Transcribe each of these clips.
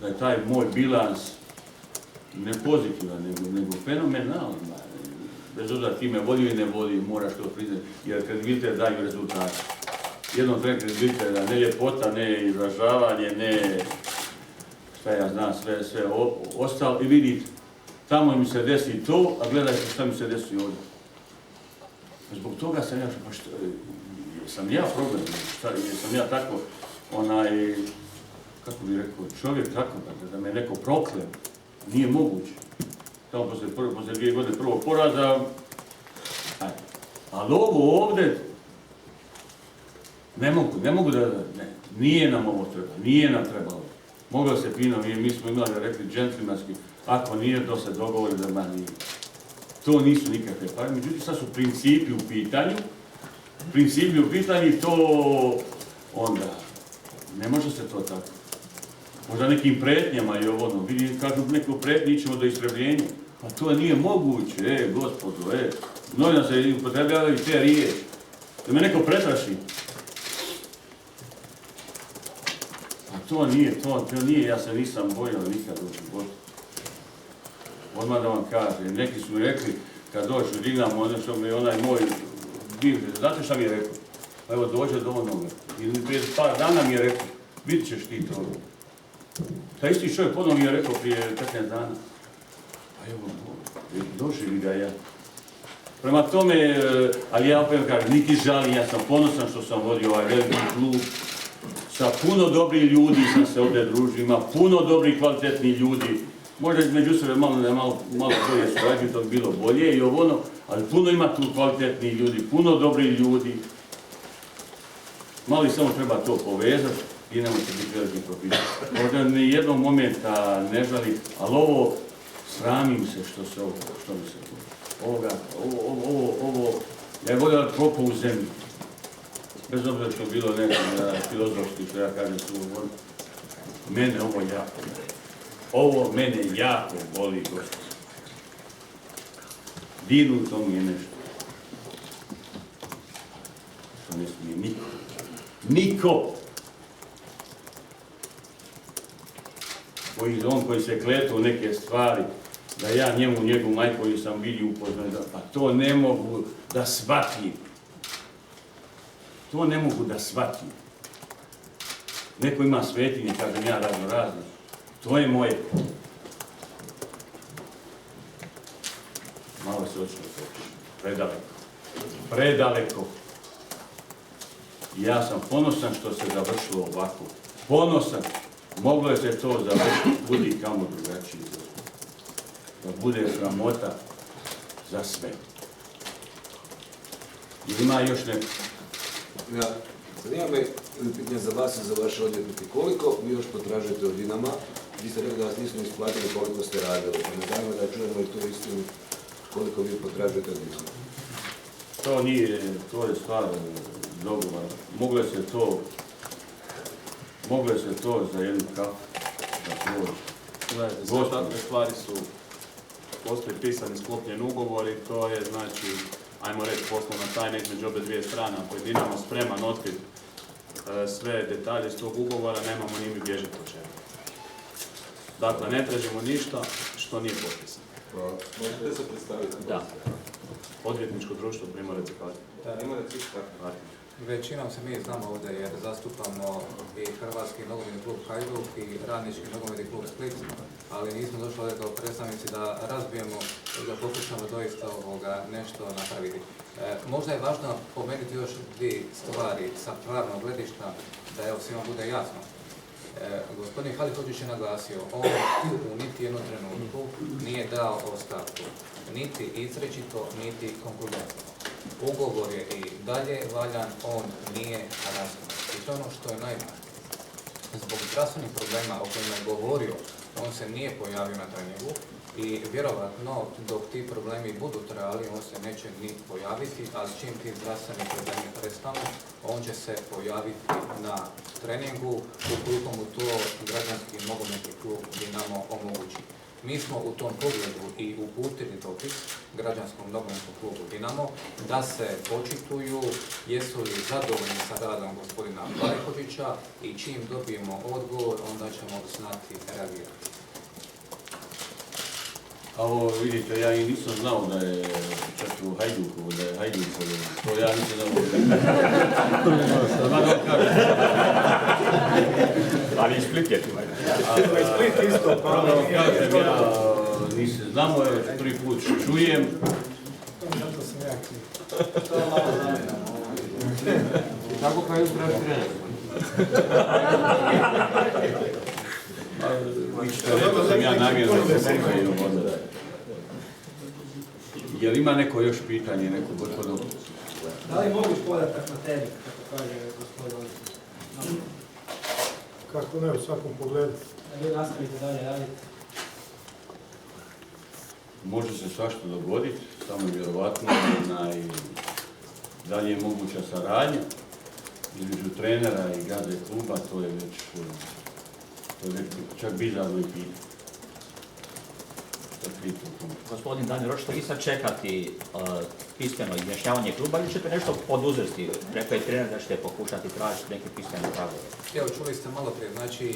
da je taj moj bilans ne pozitivan, nego fenomenalan. Bez obzira ti me voli ili ne voli, moraš to priznati, jer kredibilitet daju rezultate. Jednom treba kredibilitet da ne ljepota, ne izražavanje, ne šta ja znam, sve ostalo. I vidite, tamo mi se desi to, a gledajte šta mi se desi ovdje. Zbog toga sam ja, pa što, sam ja problem, sam ja tako, kako bih rekao, čovjek tako, da me neko prokleo, nije moguće. Tamo posle 2 godine prvog poraza, ali ovo ovdje, ne mogu da, nije nam ovo trebalo, nije nam trebalo. Moglo se fino, mi smo imali, rekli, džentlmenski, ako nije, to se dogovori da ma nije. To nisu nikakve pare, međutim sad su principi u pitanju i to onda, ne može se to tako. Možda nekim pretnjama i ovo, vidi, kažu neko pretnji, ićemo do istrebljenja. Pa to nije moguće, gospodo, mnogi nam se upotrebljavaju te riječi. Da me neko pretraši. A to nije, ja se nisam bojao nikad u životu. Odmah da vam kažem, neki su mi rekli, kad dođu, dignamo onaj moj bivši, znate šta mi je rekao? Pa evo dođe do onoga. I prije par dana mi je rekao, vidit ćeš ti to. Taj isti čovjek ponovno mi je rekao prije 15 dana. Pa evo, doživi ga ja. Prema tome, ali ja opet kažem, niti žalim, ja sam ponosan što sam vodio ovaj veliki klub. Sa puno dobrih ljudi sam se ovdje družio, ima puno dobrih, kvalitetnih ljudi. Možda između sebe malo bolje surađuju, to bi bilo bolje i ono, ali puno ima tu kvalitetnih ljudi, puno dobrih ljudi. Malo i samo treba to povezati i nemojte biti veliki profit. Možda ni jednog momenta ne žalim, ali ovo, sramim se što mi se ovo, ja volio da propo u zemlji. Bez obzira što je bilo neko filozofski, što ja kažem su ovo, mene ovo jako boli. Ovo mene jako boli, gospod. Dirnuto mi je nešto. Što ne smije niko. Niko! On koji se kleto u neke stvari, da ja njegovu majku koju sam vidio upoznao, pa to ne mogu da shvatim. To ne mogu da shvatim. Neko ima svetinje, kažem ja razno. To je moje. Malo se očito toči. Predaleko. Ja sam ponosan što se završilo ovako. Ponosan. Moglo je se to završiti, budi kamo drugačiji. Da bude sramota za sve. Ima još neko? Ja, zanima me pitanje za vas i za vaše odvjetnike. Koliko vi još potražujete od Dinama? Vi ste rekli da vas nisu isplatili koliko ste radili. Ne zanima da čujemo i tu istinu koliko vi potražujete od Dinama. To je stvar dogovora. Moglo je se to za jednu kafu da prođe. Gledajte, sve takve stvari su, postoji pisani sklopljen ugovor i to je, znači, ajmo reći, poslovna tajna između obe dvije strane. Ako je Dinamo spreman otkriti sve detalje iz tog ugovora, nemamo ni mi bježati od čega. Dakle, ne tražimo ništa što nije potpisano. Možete se predstaviti? Da. Odvjetničko društvo Primorac i Katin. Većinom se mi znamo ovdje jer zastupamo i Hrvatski nogometni klub Hajduk i Radnički nogometni klub Split, ali nismo došli ovdje kao predstavnici da razbijemo i da pokušamo doista nešto napraviti. Možda je važno pomenuti još dvije stvari sa pravnog gledišta, da evo svima bude jasno. Gospodin Halihođić je naglasio, on u niti jednom trenutku nije dao ostavku, niti izrečito, niti konkludentno. Ugovor je i dalje valjan, on nije raskinut. I to je ono što je najvažnije. Zbog zdravstvenih problema o kojima je govorio, on se nije pojavio na treningu i vjerovatno dok ti problemi budu trajali, on se neće ni pojaviti, ali čim ti zdravstveni problemi prestanu, on će se pojaviti na treningu ukoliko mu to građanski nogometni klub Dinamo omogući. Mi smo u tom pogledu i uputili dopis građanskom nogometnom klubu Dinamo da se očituju jesu li zadovoljni sa radom gospodina Halihođića i čim dobijemo odgovor, onda ćemo znati reagirati. A ovo vidite, ja i nisam znao da je čak u Hajduku, da je Hajduk, to ja nisam znao. Da vam kažem. Ali i Split je tu. Split isto, pa da vam kažem, ja nisam znamo, evo prvi put čujem. Tako kao je upravi trener. Vi ćete reći da sam ja namjerno i onda. Jel ima neko još pitanje, neko gospodo? Da li mogu podatak na temi, kako kaže gospodin Olić? Kako ne, u svakom pogledu. Da vi nastavite dalje raditi. Može se svašta dogoditi, samo vjerovatno da li je moguća saradnja između trenera i gazde kluba, to je već čak bizarno i pitanje. Gospodin Danijel, hoćete vi sad čekati pismeno izjašnjavanje kluba ili ćete nešto poduzeti? Rekao je trener da ćete pokušati tražiti neke pismene pravile. Evo, čuli ste malo prije, znači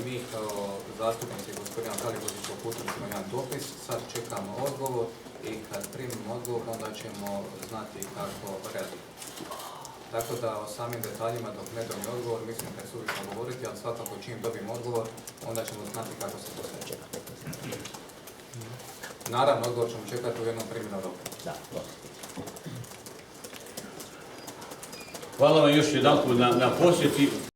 mi kao zastupnici gospodina Kalibovića uputili smo jedan dopis, sad čekamo odgovor i kad primimo odgovor onda ćemo znati kako reagirati. Tako da o samim detaljima dok ne dobijemo odgovor, mislim da je suvišno govoriti, ali svakako čim dobijemo odgovor onda ćemo znati kako se to sve čeka. Naravno, odgovor ćemo čekati u jednom primjenom roku. Da, Hvala vam još jedanput na posjeti.